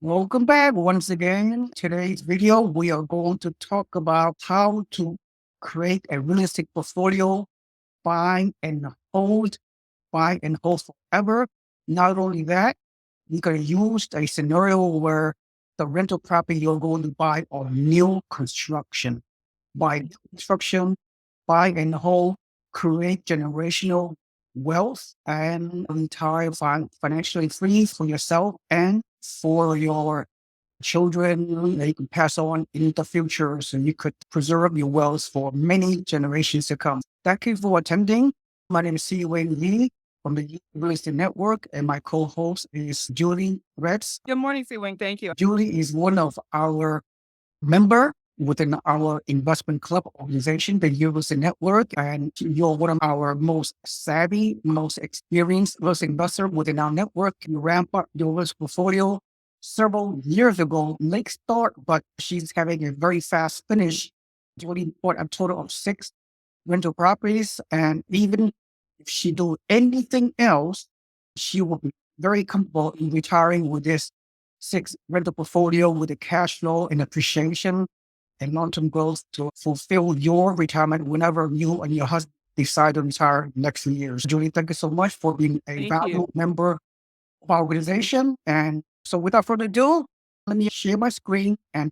Welcome back once again. Today's video, we are going to talk about how to create a realistic portfolio, buy and hold, buy and hold forever. Not only that, you can use a scenario where the rental property you're going to buy on new construction. Buy new construction, buy and hold, create generational wealth and retire financially free for yourself and for your children that you can pass on in the future so you could preserve your wealth for many generations to come. Thank you for attending. My name is Seeing Yee from the Real Estate Network, and my co-host is Julie Retz. Good morning, Seewing. Thank you. Julie is one of our member within our investment club organization, the Real Estate Network, and you're one of our most savvy, most experienced real estate investor within our network. You ramp up your risk portfolio several years ago, late start, but she's having a very fast finish. Julie bought a total of 6 rental properties, and even if she do anything else, she will be very comfortable in retiring with this 6 rental portfolio with the cash flow and appreciation and long-term growth to fulfill your retirement whenever you and your husband decide to retire next few years. Julie, thank you so much for being a Thank valuable you. member of our organization. And so without further ado, let me share my screen and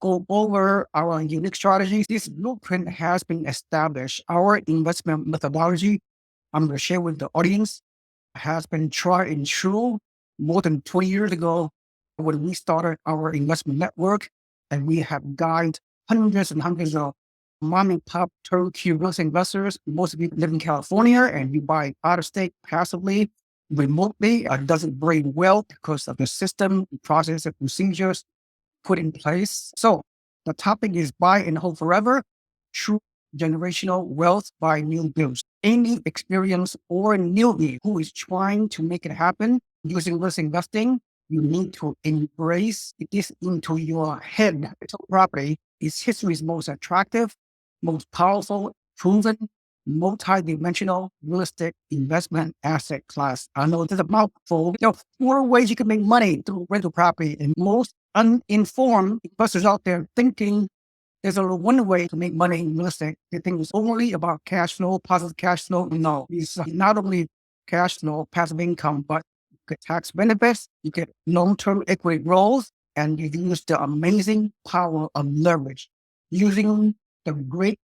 go over our unique strategies. This blueprint has been established. Our investment methodology, I'm going to share with the audience, has been tried and true more than 20 years ago when we started our investment network, and we have guided hundreds and hundreds of mom and pop turnkey real estate investors. Most of you live in California and you buy out of state passively, remotely. It doesn't break well because of the system, process, and procedures put in place. So the topic is buy and hold forever, true generational wealth by new builds. Any experience or newbie who is trying to make it happen using real estate investing, you need to embrace this into your head. Rental property is history's most attractive, most powerful, proven, multi-dimensional real estate investment asset class. I know there's a mouthful. There are 4 ways you can make money through rental property, and most uninformed investors out there thinking there's only one way to make money in real estate. They think it's only about cash flow, positive cash flow. No, it's not only cash flow, passive income, but you get tax benefits, you get long-term equity growth, and you use the amazing power of leverage using the great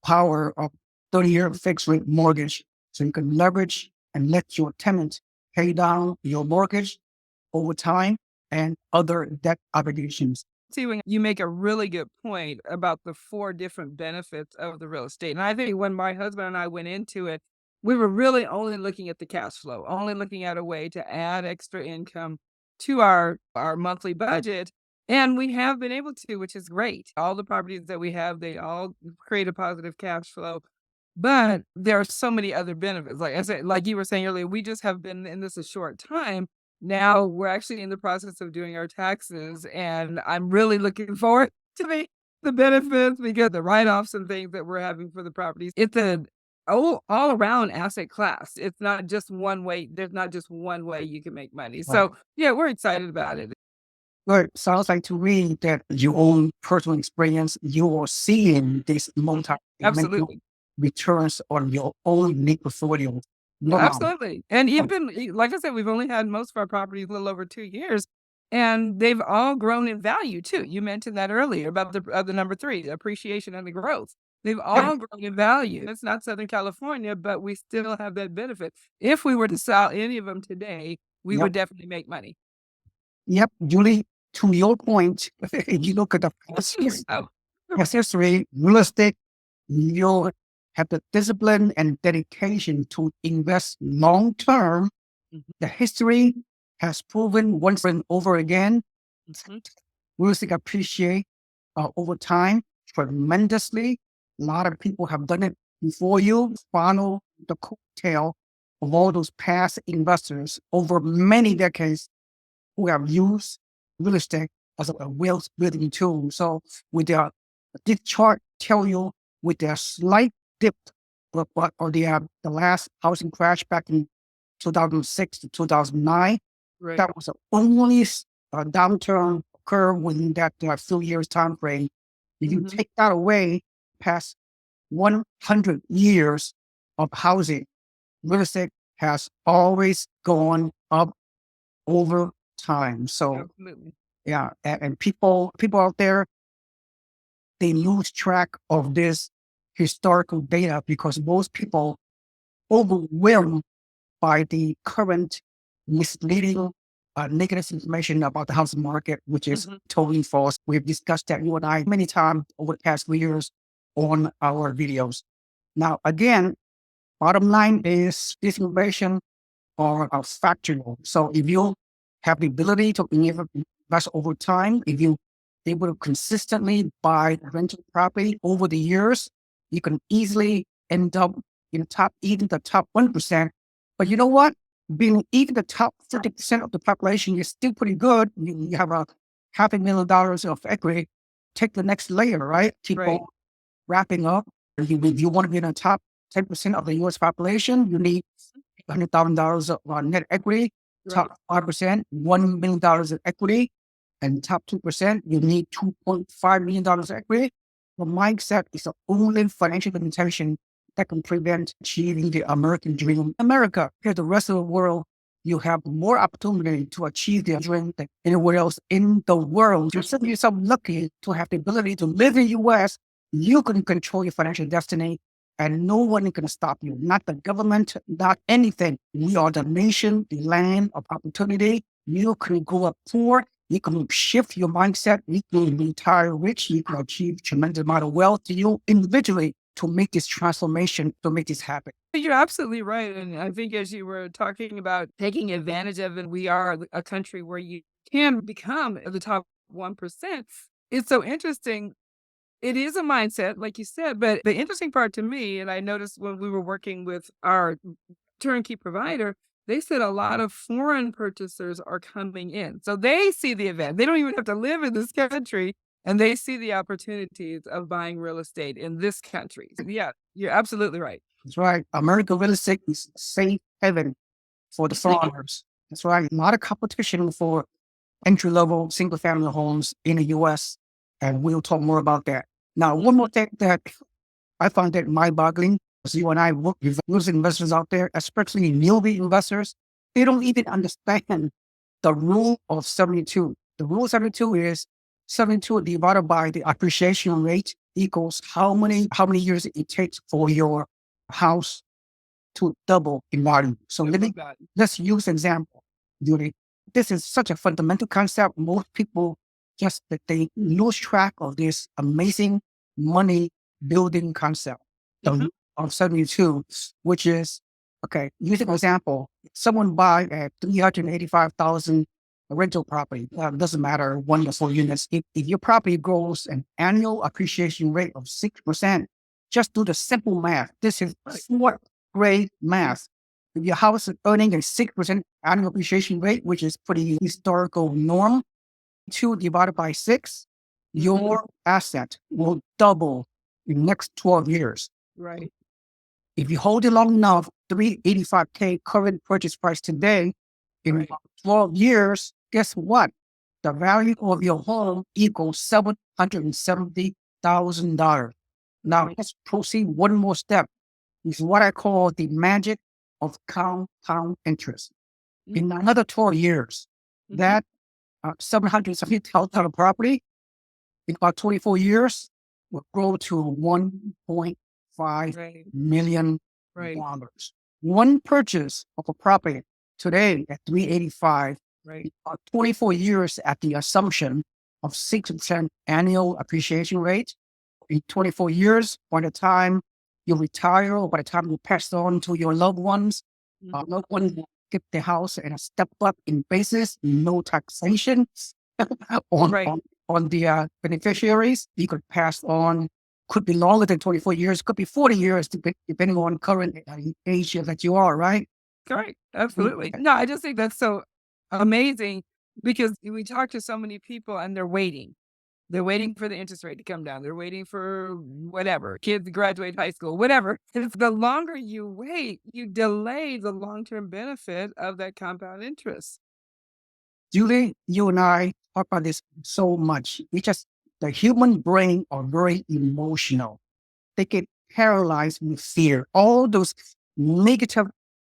power of 30-year fixed rate mortgage. So you can leverage and let your tenant pay down your mortgage over time and other debt obligations. Seewing, you make a really good point about the 4 different benefits of the real estate. And I think when my husband and I went into it, we were really only looking at the cash flow, only looking at a way to add extra income to our monthly budget. And we have been able to, which is great. All the properties that we have, they all create a positive cash flow. But there are so many other benefits. Like I said, like you were saying earlier, we just have been in this a short time. Now we're actually in the process of doing our taxes, and I'm really looking forward to the benefits because the write-offs and things that we're having for the properties. It's an all around asset class. It's not just one way. There's not just one way you can make money. Right. So yeah, we're excited about it. Well, it sounds like to me that your own personal experience, you are seeing this multi-dimensional Absolutely. returns on your own unique portfolio. Wow. Absolutely. And even like I said, we've only had most of our properties a little over 2 years, and they've all grown in value too. You mentioned that earlier about the number 3, the appreciation and the growth. They've all grown in value. It's not Southern California, but we still have that benefit. If we were to sell any of them today, we Yep. would definitely make money. Yep. Julie, to your point, if you look at the Oh, past history, real estate, you have the discipline and dedication to invest long term. mhm, The history has proven once and over again, mhm. real estate appreciate over time tremendously. A lot of people have done it before you. Follow the coattail of all those past investors over many decades who have used real estate as a wealth building tool. So with this chart tell you with their slight dip, or the last housing crash back in 2006 to 2009, Right. that was the only a downturn occur within that few years time frame, if you Mhm. take that away past 100 years of housing, real estate has always gone up over time. So Absolutely. yeah, and people out there, they lose track of this historical data because most people overwhelmed by the current misleading negative information about the housing market, which is Mhm. totally false. We've discussed that, you and I, many times over the past 3 years on our videos. Now, again, bottom line is this information are factual. So if you have the ability to invest over time, if you able to consistently buy rental property over the years, you can easily end up in even the top 1%. But you know what? Being even the top 50% of the population is still pretty good. You have a $500,000 of equity. Take the next layer, right? Keep on Right. wrapping up. If you want to be in the top 10% of the US population, you need $100,000 of net equity. Right. Top 5%, $1 million of equity. And top 2%, you need $2.5 million equity. The mindset is the only financial limitation that can prevent achieving the American dream. America, here the rest of the world, you have more opportunity to achieve the dream than anywhere else in the world. You're consider yourself lucky to have the ability to live in the US. You can control your financial destiny and no one can stop you. Not the government, not anything. We are the nation, the land of opportunity. You can grow up poor. You can shift your mindset. You can retire rich. You can achieve tremendous amount of wealth to you individually to make this transformation, to make this happen. You're absolutely right, and I think as you were talking about taking advantage of it, we are a country where you can become the top 1%. It's so interesting. It is a mindset, like you said, but the interesting part to me, and I noticed when we were working with our turnkey provider, they said a lot of foreign purchasers are coming in. So they see the event. They don't even have to live in this country, and they see the opportunities of buying real estate in this country. So yeah, you're absolutely right. That's right. American real estate is safe haven for the foreigners. That's right. A lot of competition for entry level single family homes in the US. And we'll talk more about that. Now, one more thing that I find that mind boggling is you and I work with those investors out there, especially newbie investors. They don't even understand the rule of 72. The rule of 72 is 72 divided by the appreciation rate equals how many years it takes for your house to double in value. So I love that. let's use example, Julie. This is such a fundamental concept. Most people just that they lose track of this amazing money building concept Mhm. the, of 72, which is okay. Using an example, someone buy a 385,000 rental property. Doesn't matter 1 to 4 units. If your property grows an annual appreciation rate of 6%, just do the simple math. This is great math. If your house is earning a 6% annual appreciation rate, which is pretty historical norm, 2 divided by 6, Mhm. your asset will double in the next 12 years. Right. If you hold it long enough, 385K current purchase price today, in Right. about 12 years, guess what? The value of your home equals $770,000. Now Right. let's proceed one more step. Is what I call the magic of compound interest. Mhm. In another 12 years, Mhm. that $770,000 property in about 24 years will grow to $1.5 Right. million. Right. One purchase of a property today at 385, Right. 24 years at the assumption of 6% annual appreciation rate. In 24 years, by the time you retire or by the time you pass on to your loved ones, Mhm. loved ones will get the house and a step up in basis, no taxation on, Right. on, on the beneficiaries. You could pass on, could be longer than 24 years, could be 40 years, depending on current age that you are, right? Correct. Absolutely. No, I just think that's so amazing because we talk to so many people and they're waiting. They're waiting for the interest rate to come down. They're waiting for whatever, kids to graduate high school, whatever. It's the longer you wait, you delay the long-term benefit of that compound interest. Julie, you and I talk about this so much. The human brain are very emotional. They get paralyzed with fear. All those negative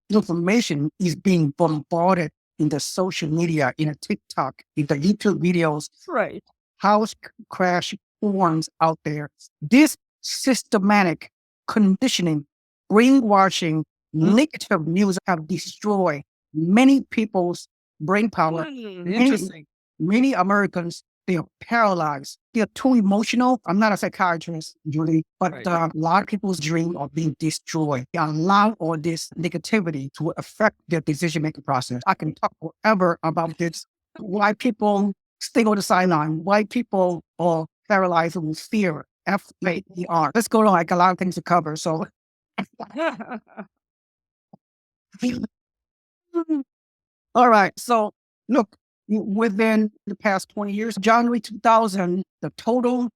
information is being bombarded in the social media, in the TikTok, in the YouTube videos, Right. house crash forums out there. This systematic conditioning, brainwashing, Mm. negative news have destroyed many people's brain power. Many, Interesting. many Americans, they are paralyzed. They are too emotional. I'm not a psychiatrist, Julie, but Right. a lot of people's dream of being destroyed. They allow all this negativity to affect their decision-making process. I can talk forever about this. Why people stay on the sideline, why people are paralyzed with fear, FAER. Let's go to like a lot of things to cover. So all right. So look, within the past 20 years, January 2000, the total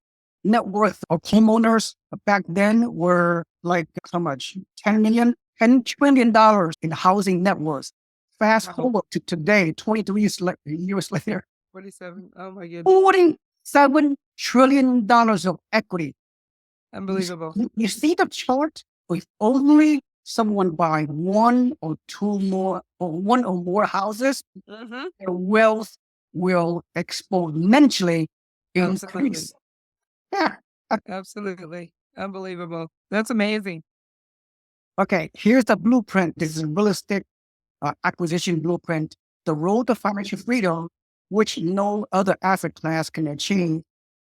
net worth of homeowners back then were like how much? 10 million, $10 trillion in housing net worth. Fast Wow. forward to today, 23 years later, 47. Oh my goodness. $47 trillion of equity. Unbelievable. You see the chart? If only someone buy one or two more or one or more houses, Hmm. their wealth will exponentially Absolutely. increase. Yeah. Absolutely. Unbelievable. That's amazing. Okay, here's the blueprint. This is a real estate acquisition blueprint. The road to financial freedom, which no other asset class can achieve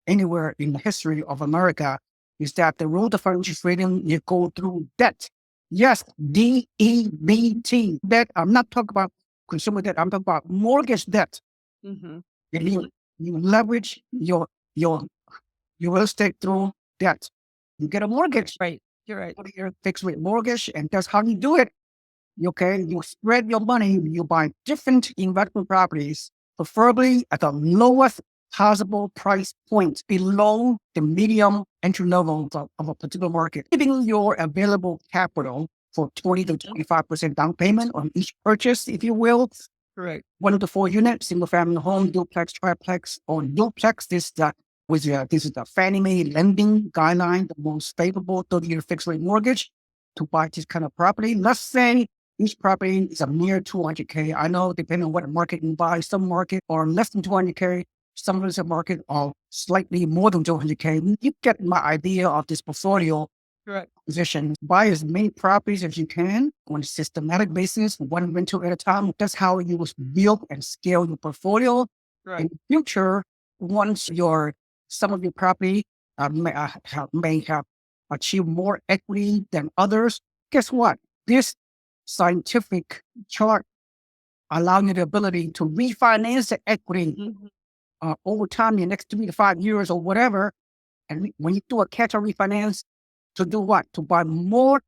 anywhere in the history of America, is that the road to financial freedom, you go through debt. Yes, DEBT. Debt. I'm not talking about consumer debt. I'm talking about mortgage debt. Hmm. And you leverage your real estate through debt. You get a mortgage, Right. You're right. 40-year fixed rate mortgage, and that's how you do it. Okay, you spread your money, you buy different investment properties, preferably at the lowest possible price point below the medium entry level of a particular market, giving your available capital for 20 to 25% down payment on each purchase, if you will. Correct. 1 to 4 unit, single family home, duplex, triplex, or duplex. This is the Fannie Mae lending guideline, the most favorable 30-year fixed rate mortgage to buy this kind of property. Let's say each property is a mere 200K. I know, depending on what market you buy, some market are less than 200K. Some of the market are slightly more than 200K. You get my idea of this portfolio Correct. position. Buy as many properties as you can on a systematic basis, one rental at a time. That's how you will build and scale your portfolio. Right. In the future, once some of your property may have achieved more equity than others, guess what? This scientific chart allows you the ability to refinance the equity Mhm. over time, in the next 3 to 5 years or whatever. And when you do a catch-up refinance, to do what? To buy more,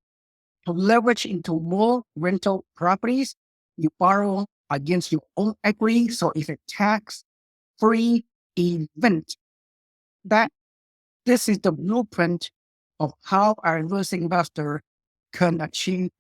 to leverage into more rental properties. You borrow against your own equity. So it's a tax-free event. That This is the blueprint of how a real estate investor can achieve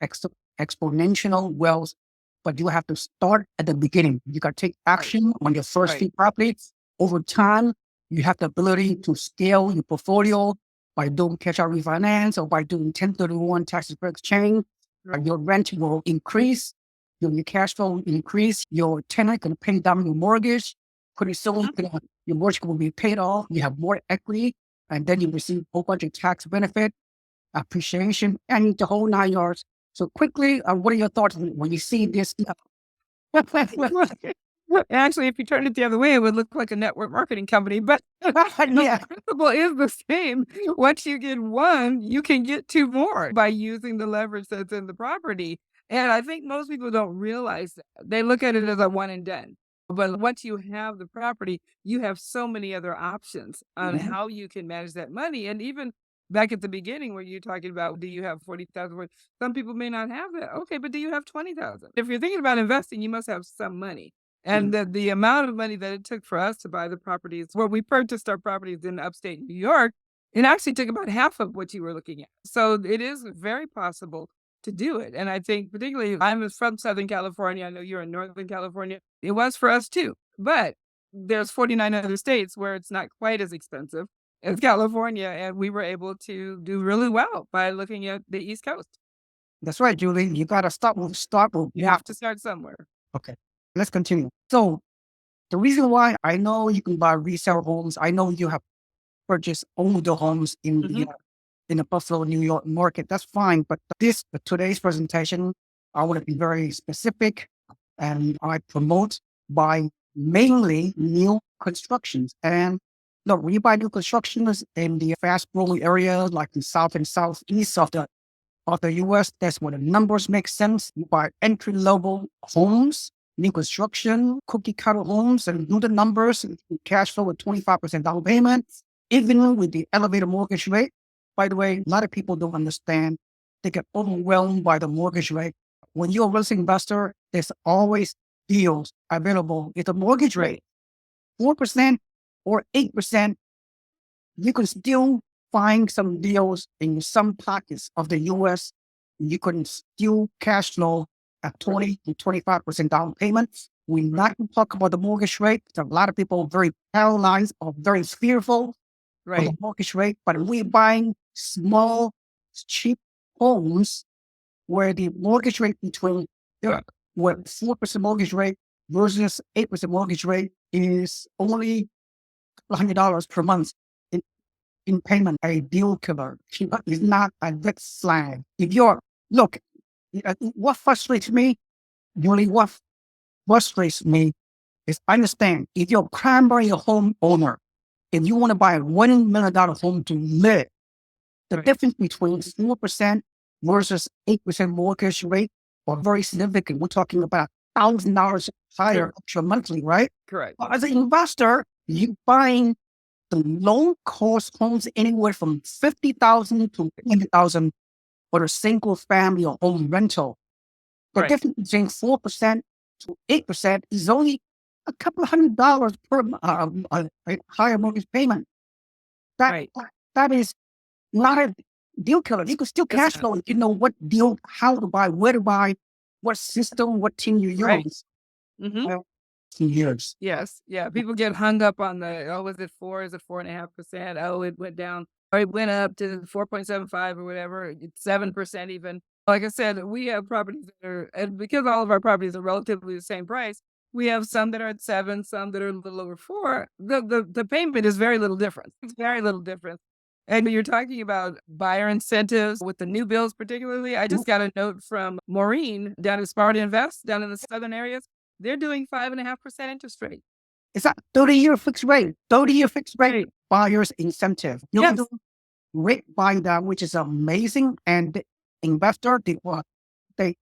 exponential wealth. But you have to start at the beginning. You got to take Right. action on your first Right. few properties. Over time, you have the ability to scale your portfolio by doing catch-out refinance or by doing 1031 tax-deferred exchange. Right. Your rent will increase, your cash flow will increase, your tenant can pay down your mortgage. Pretty soon, your mortgage will be paid off. You have more equity, and then you receive a whole bunch of tax benefit, appreciation, and the whole 9 yards. So quickly, what are your thoughts when you see this? Actually, if you turn it the other way, it would look like a network marketing company, but the Yeah. principle is the same. Once you get one, you can get two more by using the leverage that's in the property. And I think most people don't realize that. They look at it as a one and done. But once you have the property, you have so many other options on Mhm. how you can manage that money. And even back at the beginning where you're talking about, do you have 40,000? Some people may not have that. Okay, but do you have 20,000? If you're thinking about investing, you must have some money. And the amount of money that it took for us to buy the properties where we purchased our properties in upstate New York, it actually took about half of what you were looking at. So it is very possible to do it. And I think particularly I'm from Southern California. I know you're in Northern California. It was for us too. But there's 49 other states where it's not quite as expensive as California. And we were able to do really well by looking at the East Coast. That's right, Julie. You got to start with You have to start somewhere. Okay, let's continue. So the reason why I know you can buy resale homes, I know you have purchased older homes Mhm. in the Buffalo, New York market. That's fine, but today's presentation, I want to be very specific, and I promote buying mainly new constructions. And look, when you buy new constructions in the fast-growing areas like the south and southeast of the US, that's where the numbers make sense. You buy entry level homes, new construction, cookie cutter homes, and do the numbers and cash flow with 25% down payment, even with the elevated mortgage rate. By the way, a lot of people don't understand. They get overwhelmed by the mortgage rate. When you're a real estate investor, there's always deals available. If the mortgage rate 4% or 8%, you can still find some deals in some pockets of the US. You can still cash flow at 20 to 25% down payments. We're not going to talk about the mortgage rate. A lot of people are very paralyzed or very fearful of the Right. mortgage rate, but we're buying small, cheap homes where the mortgage rate between where 4% mortgage rate versus 8% mortgage rate is only $100 per month in payment. A deal killer is not a red flag. If you're, look, what frustrates me, really, what frustrates me is understand if you're a primary home owner, if you want to buy a $1 million home to live, the Right. difference between 4% versus 8% mortgage rate are very significant. We're talking about $1,000 higher Sure. extra monthly, right? Correct. But as an investor, you buying the low cost homes anywhere from 50,000 to 100,000 for a single family or home rental. The Right. difference between 4% to 8% is only a couple of $100 per higher mortgage payment. That Right. that is not a deal killer. You can still It's cash flow if you know what deal, how to buy, where to buy, what system, what team you right. use. Mhm. Well, years. Yes. Yeah. People get hung up on the, oh, was it 4? Is it 4.5%? Oh, it went down or it went up to 4.75 or whatever. It's 7% even. Like I said, we have properties that are, and because all of our properties are relatively the same price, we have some that are at 7, some that are a little over 4. The payment is very little difference. It's very little difference. And you're talking about buyer incentives with the new bills, particularly. I just got a note from Maureen down at Sparta Invest down in the southern areas. They're doing 5.5% interest rate. It's a 30-year fixed rate, 30-year fixed rate Right. buyer's incentive. You can do Yes. rate buying down, which is amazing. And the investor, they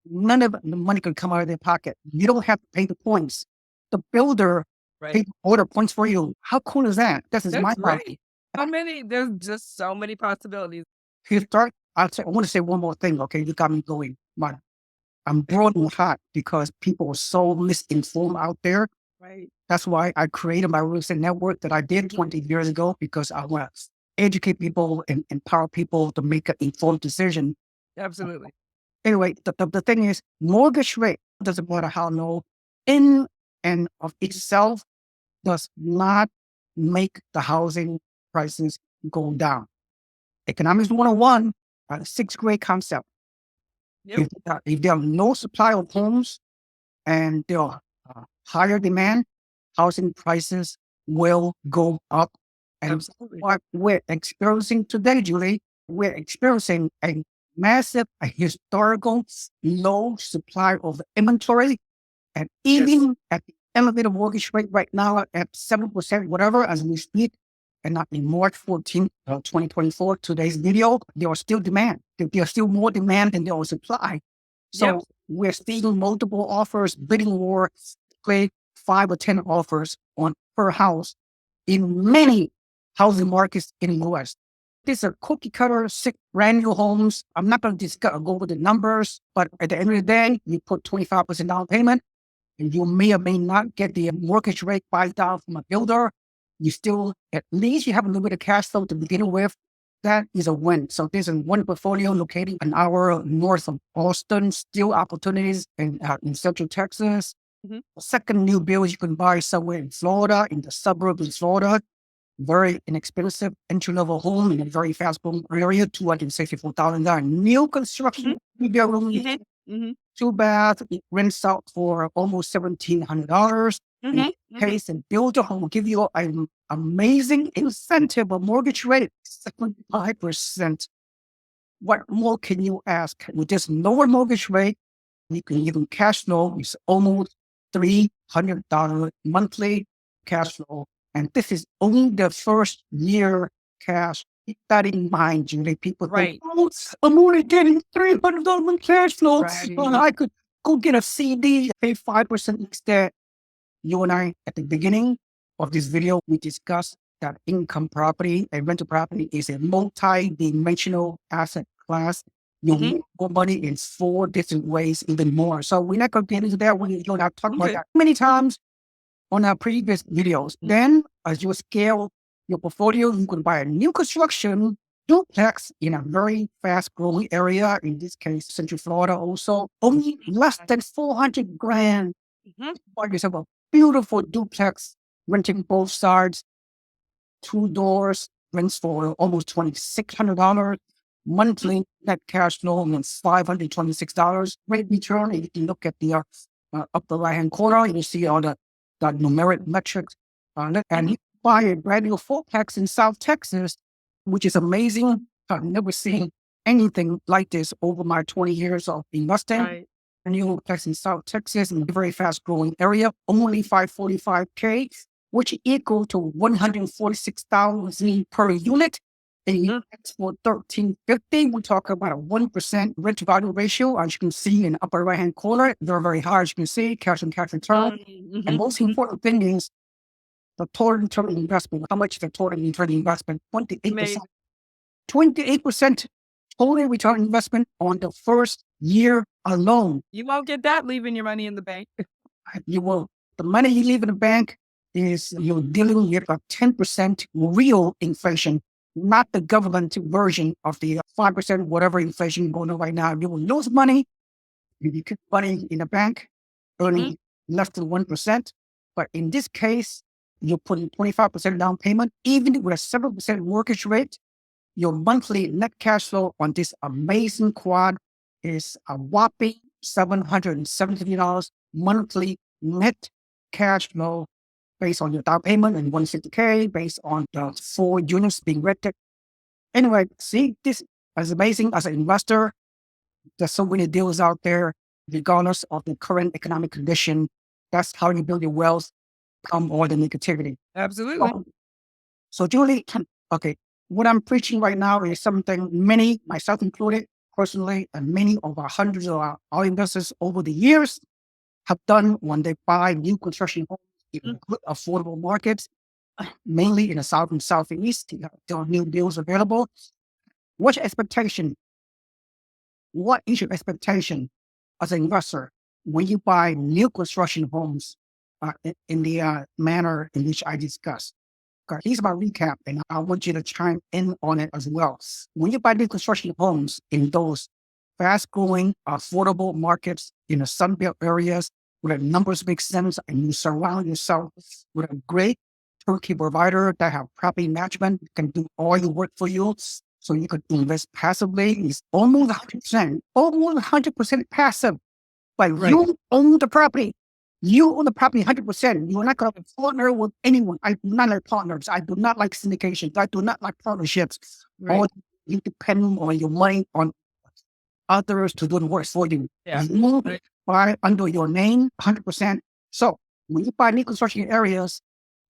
none of the money can come out of their pocket. You don't have to pay the points. The builder Right. pays all the points for you. How cool is that? This is my That's property. great. How many there's just so many possibilities. You start, I want to say one more thing. Okay, you got me going. I'm boiling hot because people are so misinformed out there. Right. That's why I created my real estate network that I did 20 years ago, because I want to educate people and empower people to make an informed decision. Absolutely. Anyway, the thing is, mortgage rate doesn't matter how low in and of itself does not make the housing prices go down. Economics 101, sixth grade concept. Yep. If there are no supply of homes and there are higher demand, housing prices will go up. And Absolutely. what we're experiencing today, Julie, we're experiencing a massive, a historical low supply of inventory. And Yes. even at the elevated mortgage rate right now at 7%, whatever, as we speak, and not in March 14th, 2024, today's video, there are still demand. There's still more demand than there is supply. Yep. So we're seeing multiple offers, bidding war, play 5 or 10 offers on per house in many housing markets in the US. These are cookie cutter, sick, brand new homes. I'm not going to discuss go over the numbers, but at the end of the day, you put 25% down payment, and you may or may not get the mortgage rate buy down from a builder. You still, at least you have a little bit of cash flow to begin with. that is a win. So there's a one portfolio located an hour north of Austin, still opportunities in Central Texas. Mhm. Second new build you can buy somewhere in Florida, in the suburbs of Florida. Very inexpensive entry-level home in a very fast-growing area, $264,000. New Mhm. construction, three-bedroom, Mhm. Mhm. two bath, it rents out for almost $1,700. In Mhm. Mhm. case and build a home will give you an amazing incentive, a mortgage rate 75%. What more can you ask? With this lower mortgage rate, you can even cash flow is almost $300 monthly cash flow. And this is only the first year cash. Keep that in mind, Julie. People think, Right. oh, I'm only getting $300 in cash flow. Right. I could go get a CD, pay 5% instead. You and I, at the beginning of this video, we discussed that income property and rental property is a multi-dimensional asset class. You Mhm. make more money in 4 different ways, even more. So we're not going to get into that. We don't have to talk about Okay. that many times on our previous videos. Then, as you scale your portfolio, you can buy a new construction duplex in a very fast-growing area. In this case, Central Florida, also only less than 400 grand. Mhm. Buy yourself a beautiful duplex, renting both sides, 2 doors, rents for almost $2,600. Monthly net cash flow is $526. Rate return, and you can look at the upper right-hand corner, you see all the numeric metrics on it. And Mhm. you buy a brand new fourplex in South Texas, which is amazing. I've never seen anything like this over my 20 years of investing. Right. A new place in South Texas in a very fast growing area, only 545K, which equal to 146,000 per unit. And you Mhm. for 1350, we talk about a 1% rent to value ratio, as you can see in the upper right hand corner. They're very high, as you can see, cash and cash return. And Mhm. most Mhm. important thing is the total return on investment. How much is the total return on investment? 28%. Amazing. 28% total return on investment on the first year alone. You won't get that leaving your money in the bank. You will, the money you leave in the bank is you're dealing with a 10% real inflation, not the government version of the 5% whatever inflation going on right now. You will lose money if you keep money in the bank, Mhm. earning less than 1%. But in this case, you're putting 25% down payment, even with a 7% mortgage rate. Your monthly net cash flow on this amazing quad is a whopping $770 monthly net cash flow based on your down payment and 150K based on the 4 units being rented. Anyway, see, this is amazing as an investor. There's so many deals out there, regardless of the current economic condition. That's how you build your wealth, come all the negativity. Absolutely. So, so Julie, okay, what I'm preaching right now is something many, myself included, personally, and many of our hundreds of our investors over the years have done when they buy new construction homes in good, affordable markets, mainly in the South and Southeast. There are new deals available. What's your expectation? What is your expectation as an investor when you buy new construction homes in the manner in which I discussed? Okay, here's my recap, and I want you to chime in on it as well. When you buy new construction homes in those fast-growing, affordable markets in the Sunbelt areas where the numbers make sense, and you surround yourself with a great turnkey provider that have property management, can do all your work for you, so you could invest passively. It's almost 100% passive. But Right. you own the property. You own the property 100%. You're not going to partner with anyone. I do not like partners. I do not like syndications. I do not like partnerships. Right. All you depend on your money on others to do the work for you. Yeah. You Right. buy under your name 100%. So when you buy new construction areas,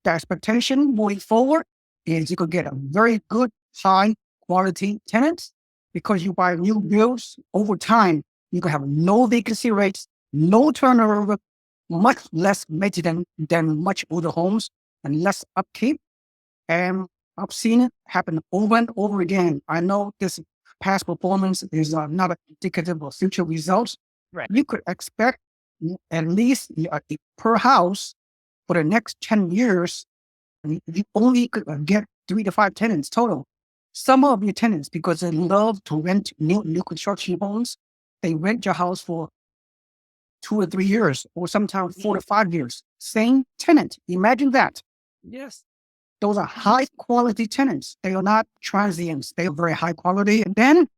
the expectation moving forward is you could get a very good, high quality tenants because you buy new builds over time. You can have no vacancy rates, no turnover, much less maintenance than much older homes and less upkeep. And I've seen it happen over and over again. I know this past performance is not indicative of future results. Right. You could expect at least per house for the next 10 years, you only could get 3 to 5 tenants total. Some of your tenants, because they love to rent new construction homes, they rent your house for 2 or 3 years, or sometimes 4 to 5 years. Same tenant. Imagine that. Yes. Those are high quality tenants. They are not transients. They are very high quality. And then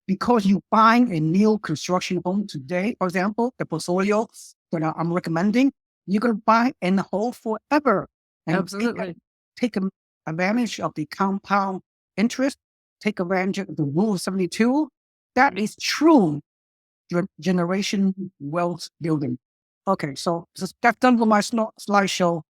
because you buying a new construction home today, for example, the portfolio that I'm recommending, you can buy and hold forever and Absolutely. take advantage of the compound interest, take advantage of the rule of 72. That is true generation wealth building. Okay, so that's done with my slideshow.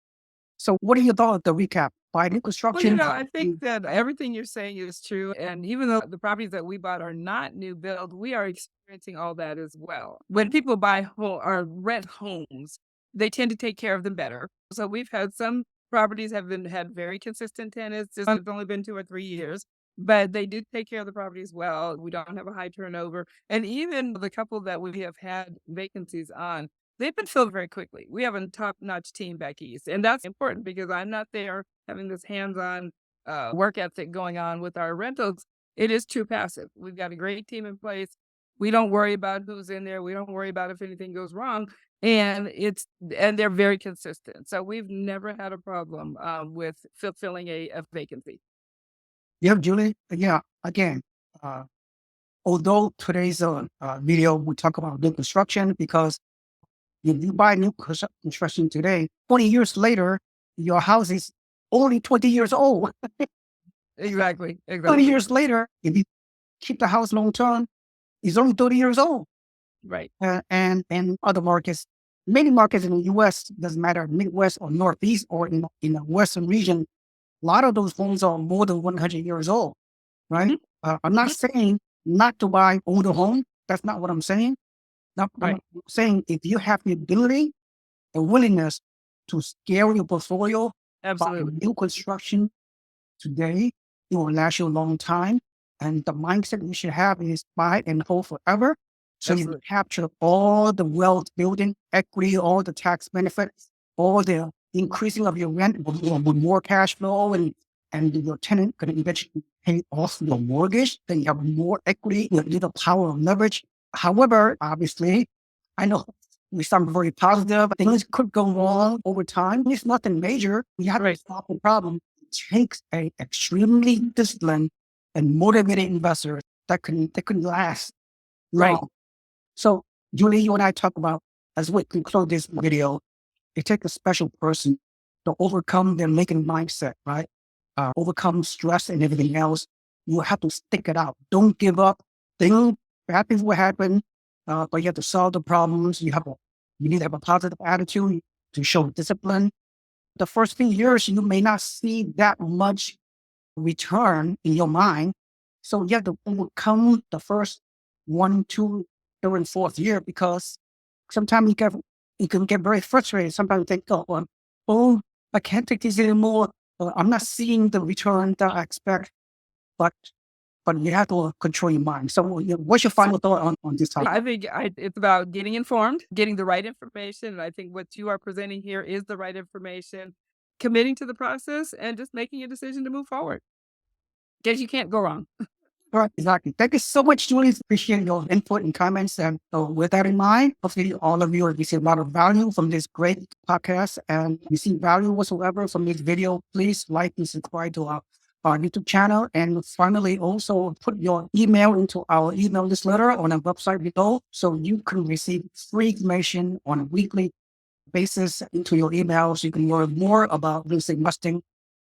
So what are your thoughts, the recap? Buy new Well, you construction. know, I think that everything you're saying is true. And even though the properties that we bought are not new build, we are experiencing all that as well. When people buy or rent homes, they tend to take care of them better. So we've had some properties had very consistent tenants. It's only been 2 or 3 years, but they do take care of the properties well. We don't have a high turnover. And even the couple that we have had vacancies on, they've been filled very quickly. We have a top-notch team back east, and that's important because I'm not there having this hands-on, work ethic going on with our rentals. It is too passive. We've got a great team in place. We don't worry about who's in there. We don't worry about if anything goes wrong, and they're very consistent. So we've never had a problem, with fulfilling a vacancy. Yeah, Julie. Yeah, again, uh, although today's video we talk about new construction, because if you buy new construction today, 20 years later, your house is only 20 years old. Exactly, 20 exactly. years later, if you keep the house long term, it's only 30 years old. Right. And other markets, many markets in the US, doesn't matter, Midwest or Northeast or in the Western region, a lot of those homes are more than 100 years old, right? Mhm, I'm not mhm. saying not to buy older home. That's not what I'm saying. No, I'm Right. saying if you have the ability and willingness to scale your portfolio, buy Absolutely, new construction today, it will last you a long time. And the mindset you should have is buy and hold forever. So you can absolutely. capture all the wealth building, equity, all the tax benefits, all the increasing of your rent with more cash flow, and your tenant can eventually pay off your mortgage. Then you have more equity, you have the power of leverage. However, obviously, I know we sound very positive. Things could go wrong over time. It's nothing major. We have to Right, solve the problem. It takes a extremely disciplined and motivated investor that can last right. long. So, Julie, you and I talk about, as we conclude this video, it takes a special person to overcome their making mindset, right? Overcome stress and everything else. You have to stick it out. Don't give up. Bad things will happen, but you have to solve the problems. You need to have a positive attitude to show discipline. The first few years, you may not see that much return in your mind. So you have to overcome the first one, two, third, and fourth year, because sometimes you can get very frustrated. Sometimes you think, oh, I can't take this anymore. I'm not seeing the return that I expect. But you have to control your mind. So what's your final thought on this Yeah, topic? I think it's about getting informed, getting the right information. And I think what you are presenting here is the right information, committing to the process, and just making a decision to move forward because you can't go wrong. Right, exactly. Thank you so much, Julie. Appreciate your input and comments. And so with that in mind, hopefully all of you receive a lot of value from this great podcast. And if you see value whatsoever from this video, please like and subscribe to our YouTube channel. And finally, also put your email into our email newsletter on our website below, so you can receive free information on a weekly basis into your email, so you can learn more about real estate investing,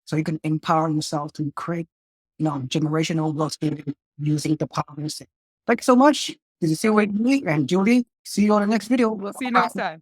so you can empower yourself to create generational wealth building using the power of real estate. Thank you so much. This is Seewing Yee and Julie. See you on the next video. We'll see you Bye. next time.